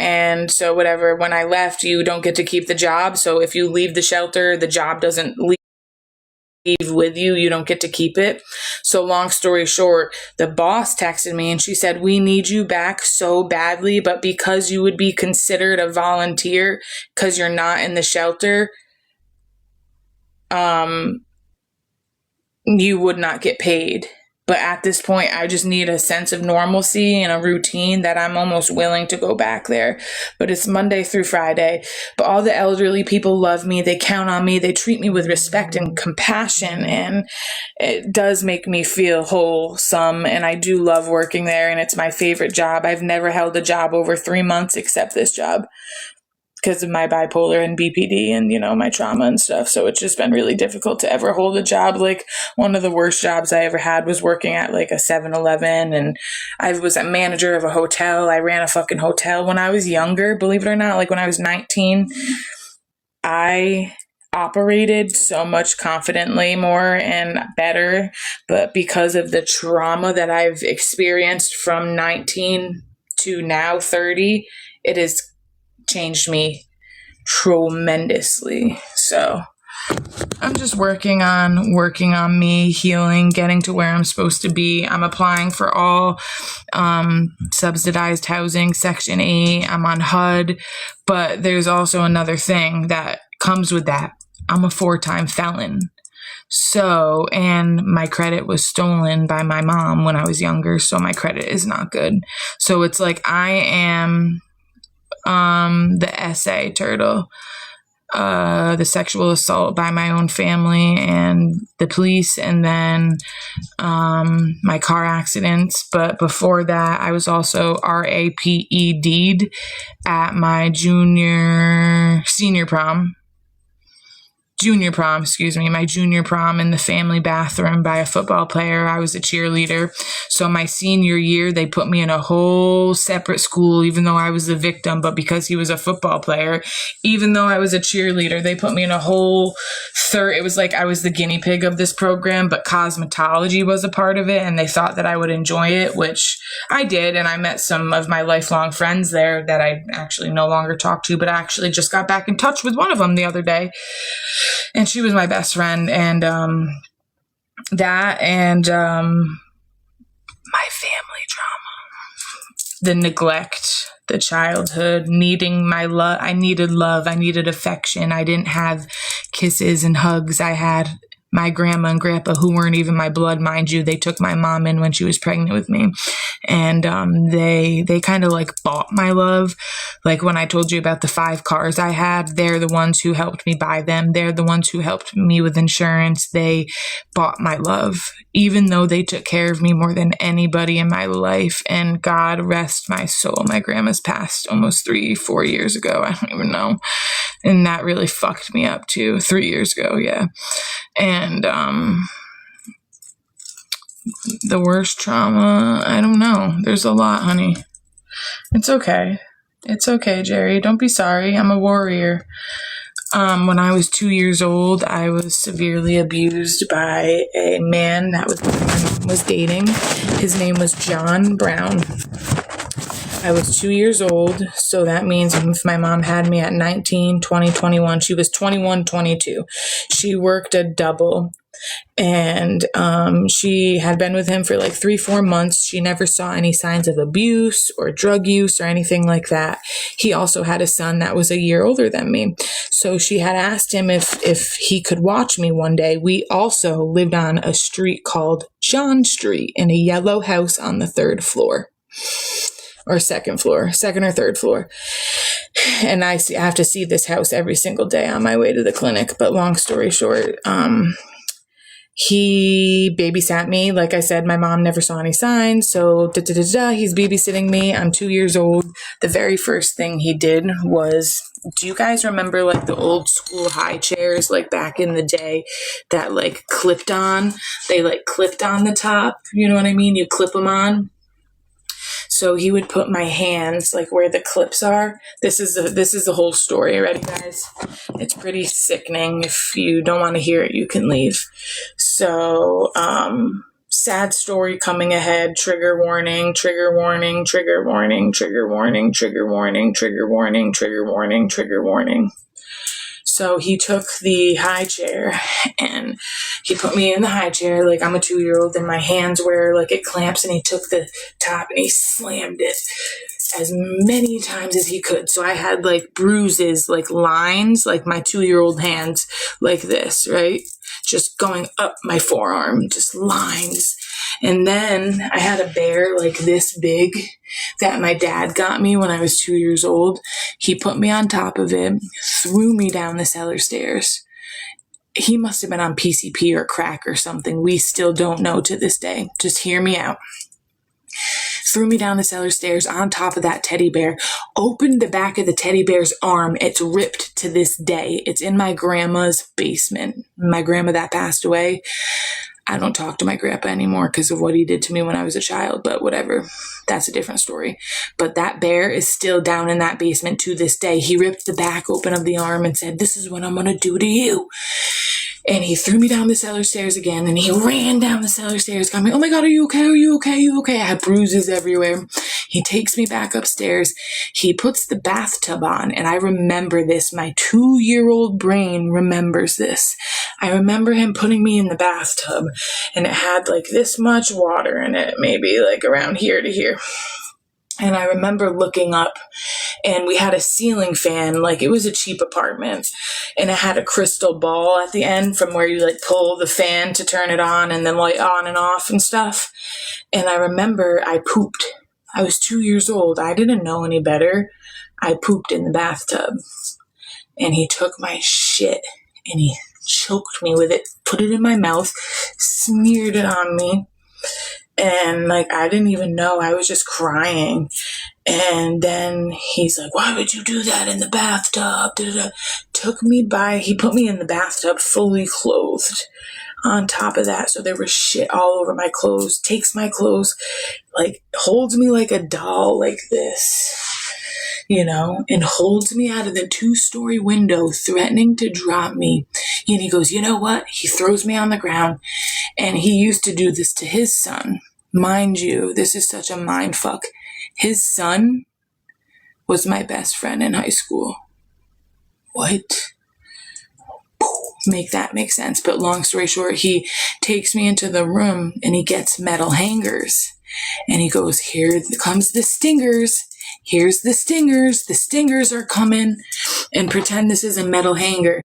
And so whatever, when I left, you don't get to keep the job. So if you leave the shelter, the job doesn't leave with you. You don't get to keep it. So long story short, the boss texted me and she said, we need you back so badly, but because you would be considered a volunteer because you're not in the shelter, you would not get paid. But at this point, I just need a sense of normalcy and a routine that I'm almost willing to go back there. But it's Monday through Friday. But all the elderly people love me. They count on me. They treat me with respect and compassion. And it does make me feel wholesome. And I do love working there. And it's my favorite job. I've never held a job over 3 months except this job, because of my bipolar and BPD and, my trauma and stuff. So it's just been really difficult to ever hold a job. Like, one of the worst jobs I ever had was working at like a 7-Eleven, and I was a manager of a hotel. I ran a fucking hotel when I was younger, believe it or not. Like, when I was 19, I operated so much confidently more and better. But because of the trauma that I've experienced from 19 to now 30, it has changed me tremendously. So I'm just working on me, healing, getting to where I'm supposed to be. I'm applying for all subsidized housing, Section 8. I'm on HUD, but there's also another thing that comes with that. I'm a 4-time felon. So, and my credit was stolen by my mom when I was younger, so my credit is not good. So it's like I am the SA turtle, the sexual assault by my own family and the police, and then my car accidents. But before that, I was also RAPED'd at my junior prom in the family bathroom by a football player. I was a cheerleader. So my senior year, they put me in a whole separate school, even though I was the victim. But because he was a football player, even though I was a cheerleader, they put me in a whole it was like I was the guinea pig of this program, but cosmetology was a part of it. And they thought that I would enjoy it, which I did. And I met some of my lifelong friends there that I actually no longer talk to, but I actually just got back in touch with one of them the other day. And she was my best friend. And that and my family trauma, the neglect, the childhood, needing my love. I needed love. I needed affection. I didn't have kisses and hugs. I had my grandma and grandpa, who weren't even my blood, mind you. They took my mom in when she was pregnant with me. And they kind of like bought my love. Like when I told you about the 5 cars I had, they're the ones who helped me buy them. They're the ones who helped me with insurance. They bought my love, even though they took care of me more than anybody in my life. And God rest my soul. My grandma's passed almost 3-4 years ago. I don't even know. And that really fucked me up too. 3 years ago. Yeah. And, the worst trauma, I don't know. There's a lot, honey. It's okay. It's okay, Jerry. Don't be sorry. I'm a warrior. When I was 2 years old, I was severely abused by a man that my mom was dating. His name was John Brown. I was 2 years old, so that means if my mom had me at 19, 20, 21, she was 21, 22. She worked a double. And she had been with him for like 3-4 months. She never saw any signs of abuse or drug use or anything like that. He also had a son that was a year older than me. So she had asked him if he could watch me one day. We also lived on a street called John Street in a yellow house on the 3rd floor. Or second or 3rd floor. And I have to see this house every single day on my way to the clinic. But long story short, he babysat me. Like I said, my mom never saw any signs. So he's babysitting me. I'm 2 years old. The very first thing he did was, do you guys remember like the old school high chairs, like back in the day that like clipped on? They like clipped on the top. You know what I mean? You clip them on. So he would put my hands like where the clips are. This is the whole story. Ready, guys? It's pretty sickening. If you don't want to hear it, you can leave. So sad story coming ahead. Trigger warning, trigger warning, trigger warning, trigger warning, trigger warning, trigger warning, trigger warning, trigger warning. So he took the high chair and he put me in the high chair like I'm a 2-year-old and my hands were like it clamps, and he took the top and he slammed it as many times as he could. So I had like bruises, like lines, like my 2-year-old hands like this, right? Just going up my forearm, just lines. And then I had a bear like this big that my dad got me when I was 2 years old. He put me on top of it, threw me down the cellar stairs. He must have been on PCP or crack or something. We still don't know to this day. Just hear me out. Threw me down the cellar stairs on top of that teddy bear, opened the back of the teddy bear's arm. It's ripped to this day. It's in my grandma's basement. My grandma that passed away. I don't talk to my grandpa anymore because of what he did to me when I was a child, but whatever. That's a different story. But that bear is still down in that basement to this day. He ripped the back open of the arm and said, "This is what I'm going to do to you." And he threw me down the cellar stairs again, and he ran down the cellar stairs, got me, "Oh my God, are you okay? Are you okay? Are you okay?" I had bruises everywhere. He takes me back upstairs. He puts the bathtub on, and I remember this. My 2-year-old brain remembers this. I remember him putting me in the bathtub, and it had like this much water in it, maybe like around here to here. And I remember looking up, and we had a ceiling fan, like it was a cheap apartment, and it had a crystal ball at the end from where you like pull the fan to turn it on and then light on and off and stuff. And I remember I pooped. I was 2 years old. I didn't know any better. I pooped in the bathtub, and he took my shit and he choked me with it, put it in my mouth, smeared it on me. And like, I didn't even know. I was just crying. And then he's like, "Why would you do that in the bathtub?" He put me in the bathtub fully clothed on top of that. So there was shit all over my clothes, takes my clothes, like holds me like a doll like this, and holds me out of the 2-story window, threatening to drop me. And he goes, "You know what?" He throws me on the ground, and he used to do this to his son. Mind you, this is such a mind fuck. His son was my best friend in high school. What? Make that make sense. But long story short, he takes me into the room and he gets metal hangers. And he goes, "Here comes the stingers. Here's the stingers. The stingers are coming." And pretend this is a metal hanger.